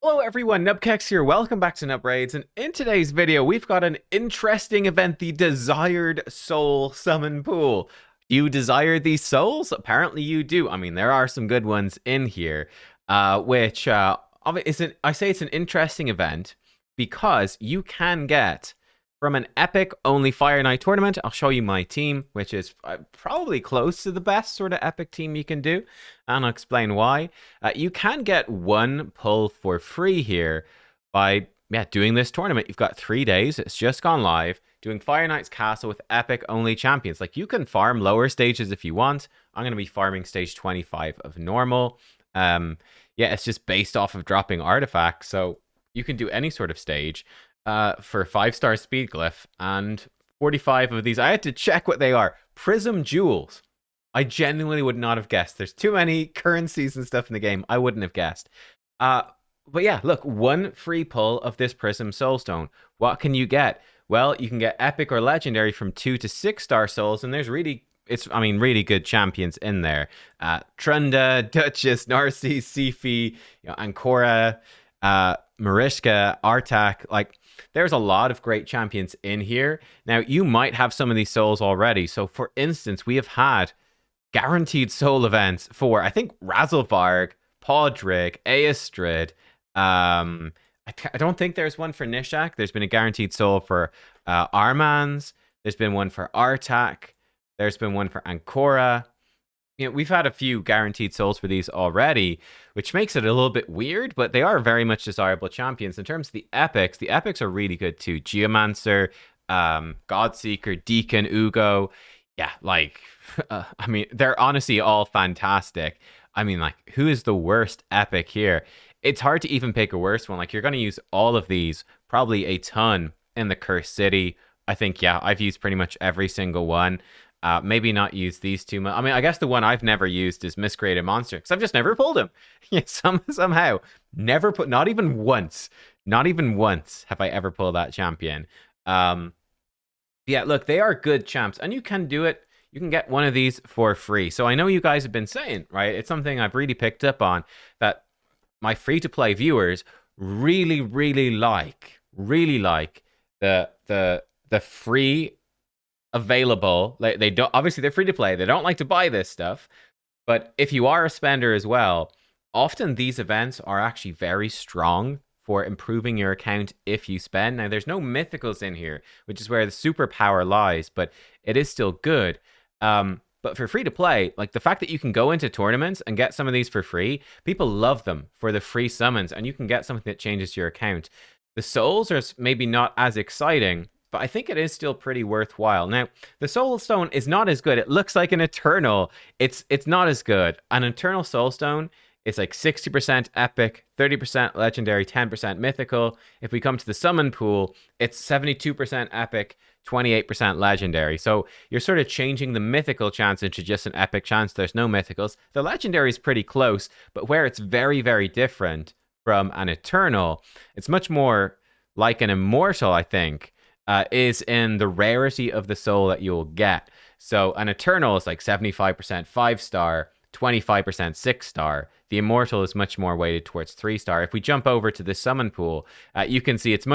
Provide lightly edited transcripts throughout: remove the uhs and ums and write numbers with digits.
Hello everyone, nubkeks here. Welcome back to Nub Raids, and in today's video, we've got an interesting event, the Desired Soul Summon Pool. You desire these souls? Apparently you do. I mean, there are some good ones in here, I say it's an interesting event because you can get from an epic only Fire Knight tournament. I'll show you my team, which is probably close to the best sort of epic team you can do, and I'll explain why. You can get one pull for free here by doing this tournament. You've got 3 days. It's just gone live. Doing Fire Knight's Castle with epic only champions. Like, you can farm lower stages if you want. I'm going to be farming stage 25 of normal. It's just based off of dropping artifacts, so you can do any sort of stage for 5-star speed glyph, and 45 of these. I had to check what they are. Prism jewels. I genuinely would not have guessed. There's too many currencies and stuff in the game. I wouldn't have guessed. But yeah, look, one free pull of this Prism Soulstone. What can you get? Well, you can get epic or legendary from 2 to 6-star souls, and there's really good champions in there. Trunda, Duchess, Narcisse, Sifi, Ancora, Mariska, Artak. Like, there's a lot of great champions in here. Now, you might have some of these souls already. So, for instance, we have had guaranteed soul events for, I think, Razelvarg, Podrick, Aestrid. I don't think there's one for Nishak. There's been a guaranteed soul for Armans. There's been one for Artak. There's been one for Ancora. We've had a few guaranteed souls for these already, which makes it a little bit weird, but they are very much desirable champions. In terms of the epics are really good too. Geomancer, Godseeker, Deacon, Ugo. Yeah, like, they're honestly all fantastic. I mean, like, who is the worst epic here? It's hard to even pick a worse one. Like, you're going to use all of these, probably a ton in the Cursed City. I think, I've used pretty much every single one. Maybe not use these too much. I mean, I guess the one I've never used is Miscreated Monster, because I've just never pulled him. Somehow. Never put, not even once have I ever pulled that champion. Look, they are good champs, and you can do it. You can get one of these for free. So I know you guys have been saying, right? It's something I've really picked up on, that my free-to-play viewers really like the free available. Like, they don't, obviously they're free to play. They don't like to buy this stuff. But if you are a spender as well, often these events are actually very strong for improving your account if you spend. Now, there's no mythicals in here, which is where the superpower lies, but it is still good. But for free to play, like, the fact that you can go into tournaments and get some of these for free, people love them for the free summons, and you can get something that changes your account. The souls are maybe not as exciting, but I think it is still pretty worthwhile. Now, the Soulstone is not as good. It looks like an Eternal. It's not as good. An Eternal Soulstone is like 60% epic, 30% legendary, 10% mythical. If we come to the summon pool, it's 72% epic, 28% legendary. So you're sort of changing the mythical chance into just an epic chance. There's no mythicals. The legendary is pretty close, but where it's very, very different from an Eternal, it's much more like an Immortal, I think. Is in the rarity of the soul that you'll get. So an Eternal is like 75% 5-star, 25% 6-star. The Immortal is much more weighted towards 3-star. If we jump over to the summon pool, you can see it's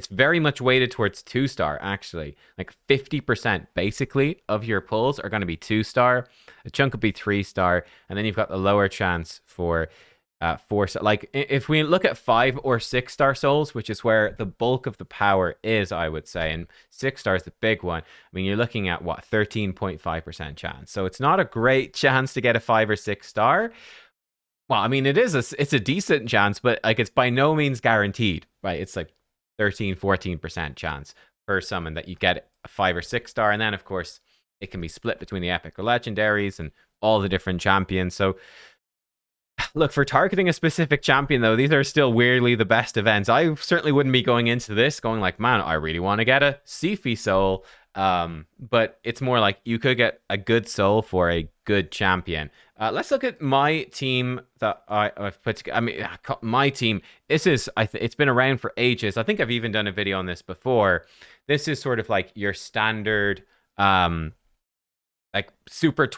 very much weighted towards 2-star, actually. Like 50% basically of your pulls are going to be 2-star. A chunk will be 3-star, and then you've got the lower chance for 4-star. Like, if we look at 5 or 6-star souls, which is where the bulk of the power is, I would say, and 6-star is the big one. I mean, you're looking at 13.5% chance. So it's not a great chance to get a 5 or 6-star. Well, I mean, it's a decent chance, but like, it's by no means guaranteed, right? It's like 13-14% chance per summon that you get a 5 or 6-star, and then of course it can be split between the epic or legendaries and all the different champions. So look, for targeting a specific champion, though, these are still weirdly the best events. I certainly wouldn't be going into this going like, man, I really want to get a Sifi soul. But it's more like you could get a good soul for a good champion. Let's look at my team that I've put together. I mean, my team, this is, it's been around for ages. I think I've even done a video on this before. This is sort of like your standard, like super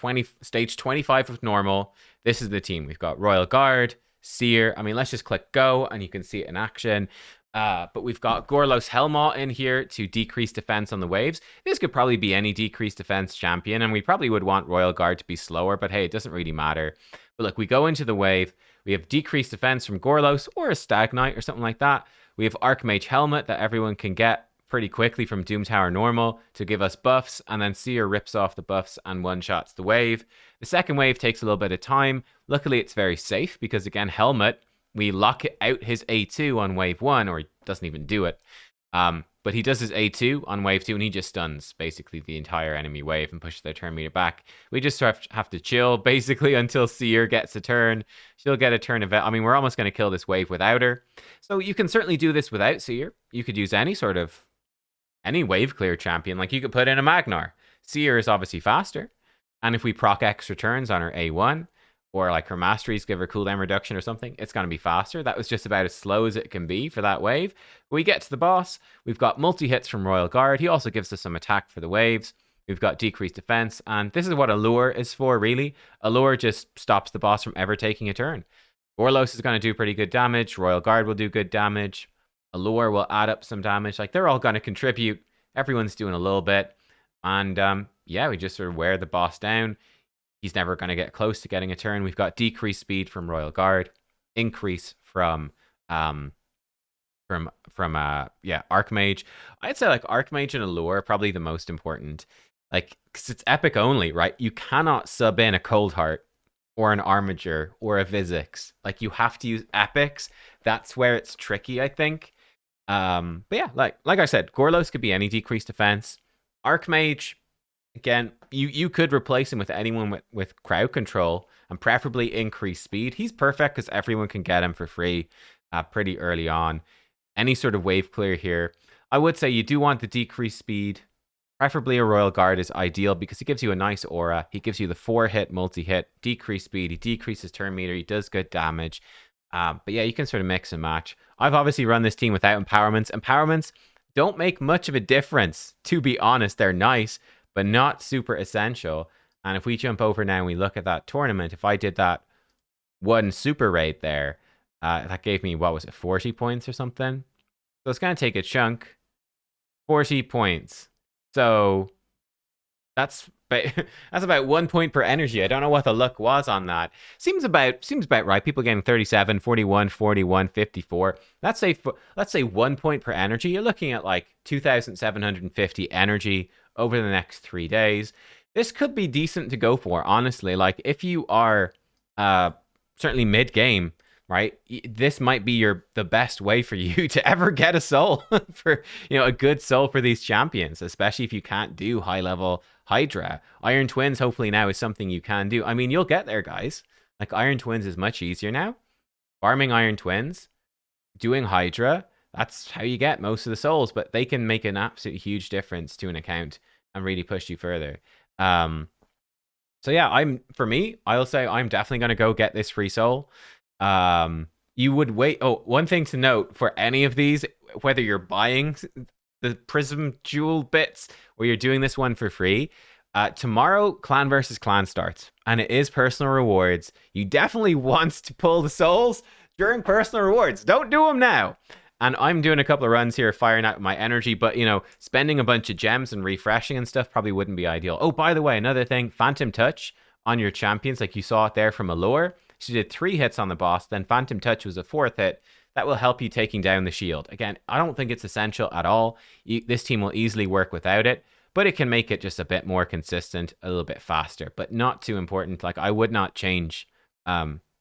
stage 25 of normal. This is the team. We've got Royal Guard, Seer. I mean, let's just click go and you can see it in action. But we've got Gorlos Helmaut in here to decrease defense on the waves. This could probably be any decreased defense champion, and we probably would want Royal Guard to be slower, but hey, it doesn't really matter. But look, we go into the wave. We have decreased defense from Gorlos or a Stag Knight or something like that. We have Archmage Helmet that everyone can get pretty quickly from Doom Tower normal to give us buffs, and then Seer rips off the buffs and one-shots the wave. The second wave takes a little bit of time. Luckily, it's very safe because, again, Helmet, we lock it out his A2 on wave 1, or he doesn't even do it. But he does his A2 on wave 2, and he just stuns basically the entire enemy wave and pushes their turn meter back. We just have to chill basically until Seer gets a turn. She'll get a turn event. I mean, we're almost going to kill this wave without her. So you can certainly do this without Seer. You could use any wave clear champion. Like you could put in a Magnar. Seer is obviously faster. And if we proc extra turns on her A1, or like her masteries give her cooldown reduction or something, it's going to be faster. That was just about as slow as it can be for that wave. We get to the boss. We've got multi-hits from Royal Guard. He also gives us some attack for the waves. We've got decreased defense. And this is what Allure is for, really. Allure just stops the boss from ever taking a turn. Gorlos is going to do pretty good damage. Royal Guard will do good damage. Allure will add up some damage. Like, they're all going to contribute. Everyone's doing a little bit. And, yeah, we just sort of wear the boss down. He's never going to get close to getting a turn. We've got decreased speed from Royal Guard, increase from Archmage. I'd say like Archmage and Allure are probably the most important. Like, because it's epic only, right? You cannot sub in a Cold Heart or an Armiger or a Vizix. Like, you have to use epics. That's where it's tricky, I think. But yeah, like I said, Gorlos could be any decreased defense. Archmage, again, you could replace him with anyone with crowd control and preferably increase speed. He's perfect because everyone can get him for free pretty early on. Any sort of wave clear here. I would say you do want the decreased speed. Preferably a Royal Guard is ideal because he gives you a nice aura. He gives you the 4-hit multi-hit, decreased speed. He decreases turn meter. He does good damage. But yeah, you can sort of mix and match. I've obviously run this team without empowerments. Empowerments don't make much of a difference, to be honest. They're nice, but not super essential. And if we jump over now and we look at that tournament, if I did that one super raid there, that gave me, what was it, 40 points or something? So it's going to take a chunk. 40 points. So that's about 1 point per energy. I don't know what the luck was on that. Seems about right. People getting 37, 41, 41, 54. Let's say 1 point per energy. You're looking at like 2,750 energy over the next 3 days. This could be decent to go for, honestly. Like, if you are certainly mid-game, right, this might be the best way for you to ever get a soul for, a good soul for these champions, especially if you can't do high-level Hydra. Iron Twins, hopefully now, is something you can do. I mean, you'll get there, guys. Like, Iron Twins is much easier now. Farming Iron Twins, doing Hydra, that's how you get most of the souls, but they can make an absolute huge difference to an account and really push you further. So yeah, I'll say I'm definitely going to go get this free soul. You would wait. Oh, one thing to note for any of these, whether you're buying the Prism jewel bits or you're doing this one for free, tomorrow clan versus clan starts, and it is personal rewards. You definitely want to pull the souls during personal rewards. Don't do them now. And I'm doing a couple of runs here, firing out my energy, but, spending a bunch of gems and refreshing and stuff probably wouldn't be ideal. Oh, by the way, another thing, Phantom Touch on your champions, like you saw it there from Allure. She did 3 hits on the boss, then Phantom Touch was a 4th hit. That will help you taking down the shield. Again, I don't think it's essential at all. This team will easily work without it, but it can make it just a bit more consistent, a little bit faster, but not too important. Like, I would not change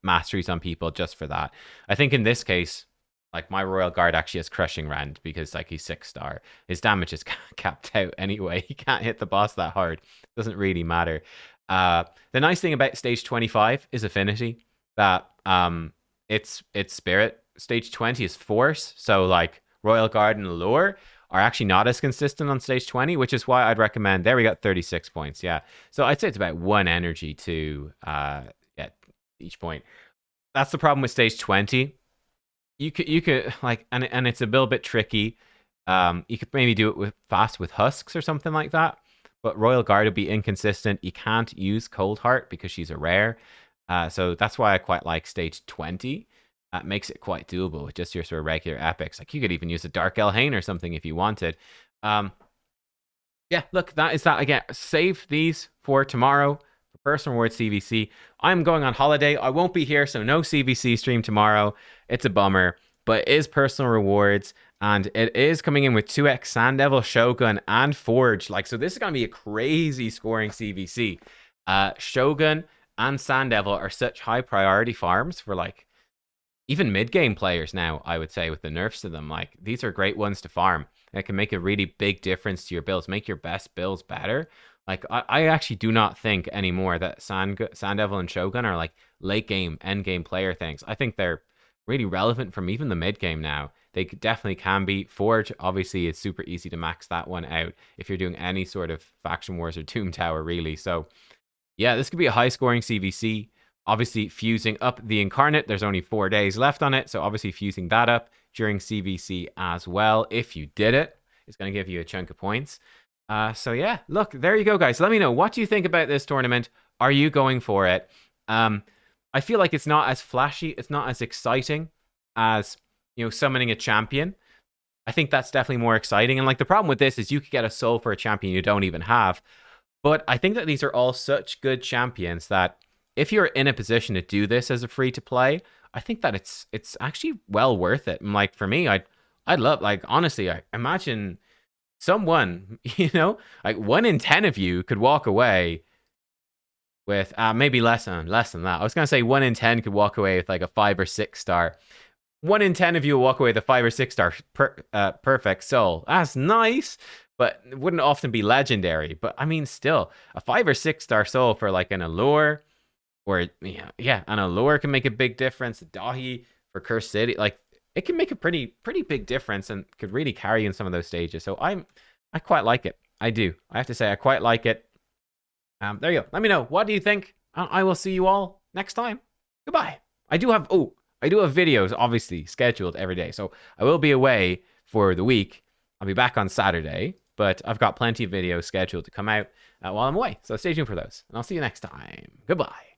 masteries on people just for that. I think in this case, like, my Royal Guard actually has Crushing Rend because, like, he's 6-star. His damage is capped out anyway. He can't hit the boss that hard. Doesn't really matter. The nice thing about stage 25 is affinity. That it's spirit. Stage 20 is force. So, like, Royal Guard and Allure are actually not as consistent on stage 20, which is why I'd recommend. There we got 36 points. Yeah. So I'd say it's about 1 energy to get each point. That's the problem with stage 20. You could like, and it's a little bit tricky. You could maybe do it with husks or something like that. But Royal Guard would be inconsistent. You can't use Cold Heart because she's a rare. So that's why I quite like stage 20. that makes it quite doable with just your sort of regular epics. Like you could even use a Dark Elhain or something if you wanted. Yeah, look, that is that. Again, save these for tomorrow for personal rewards CVC. I'm going on holiday. I won't be here, so no CVC stream tomorrow. It's a bummer, but it is personal rewards, and it is coming in with 2x Sand Devil, Shogun, and Forge. Like, so this is going to be a crazy scoring CVC. Shogun and Sand Devil are such high priority farms for like even mid-game players now, I would say, with the nerfs to them. Like, these are great ones to farm. That can make a really big difference to your builds, make your best builds better. Like, I actually do not think anymore that Sand Devil and Shogun are like late game, end game player things. I think they're really relevant from even the mid game now. They definitely can be. Forge, obviously, it's super easy to max that one out if you're doing any sort of Faction Wars or Tomb Tower, really. So, yeah, this could be a high scoring CVC. Obviously, fusing up the Incarnate. There's only 4 days left on it, so obviously fusing that up during CVC as well. If you did it, it's going to give you a chunk of points. So yeah, look, there you go, guys. Let me know, what do you think about this tournament? Are you going for it? I feel like it's not as flashy, it's not as exciting as, you know, summoning a champion. I think that's definitely more exciting. And like the problem with this is you could get a soul for a champion you don't even have. But I think that these are all such good champions that if you're in a position to do this as a free to play, I think that it's actually well worth it. And like for me, I'd love, like, honestly, I imagine someone, you know, like 1 in 10 of you could walk away with maybe less than that. I was gonna say 1 in 10 could walk away with like a 5 or 6 star. 1 in 10 of you will walk away with a 5 or 6 star perfect soul. That's nice, but it wouldn't often be legendary. But I mean, still, a 5 or 6 star soul for like an allure. Or yeah, an allure can make a big difference. Dahi for Cursed City, like it can make a pretty big difference and could really carry in some of those stages. So I quite like it. I do. I have to say I quite like it. There you go. Let me know. What do you think? I will see you all next time. Goodbye. I do have videos obviously scheduled every day. So I will be away for the week. I'll be back on Saturday, but I've got plenty of videos scheduled to come out while I'm away. So stay tuned for those. And I'll see you next time. Goodbye.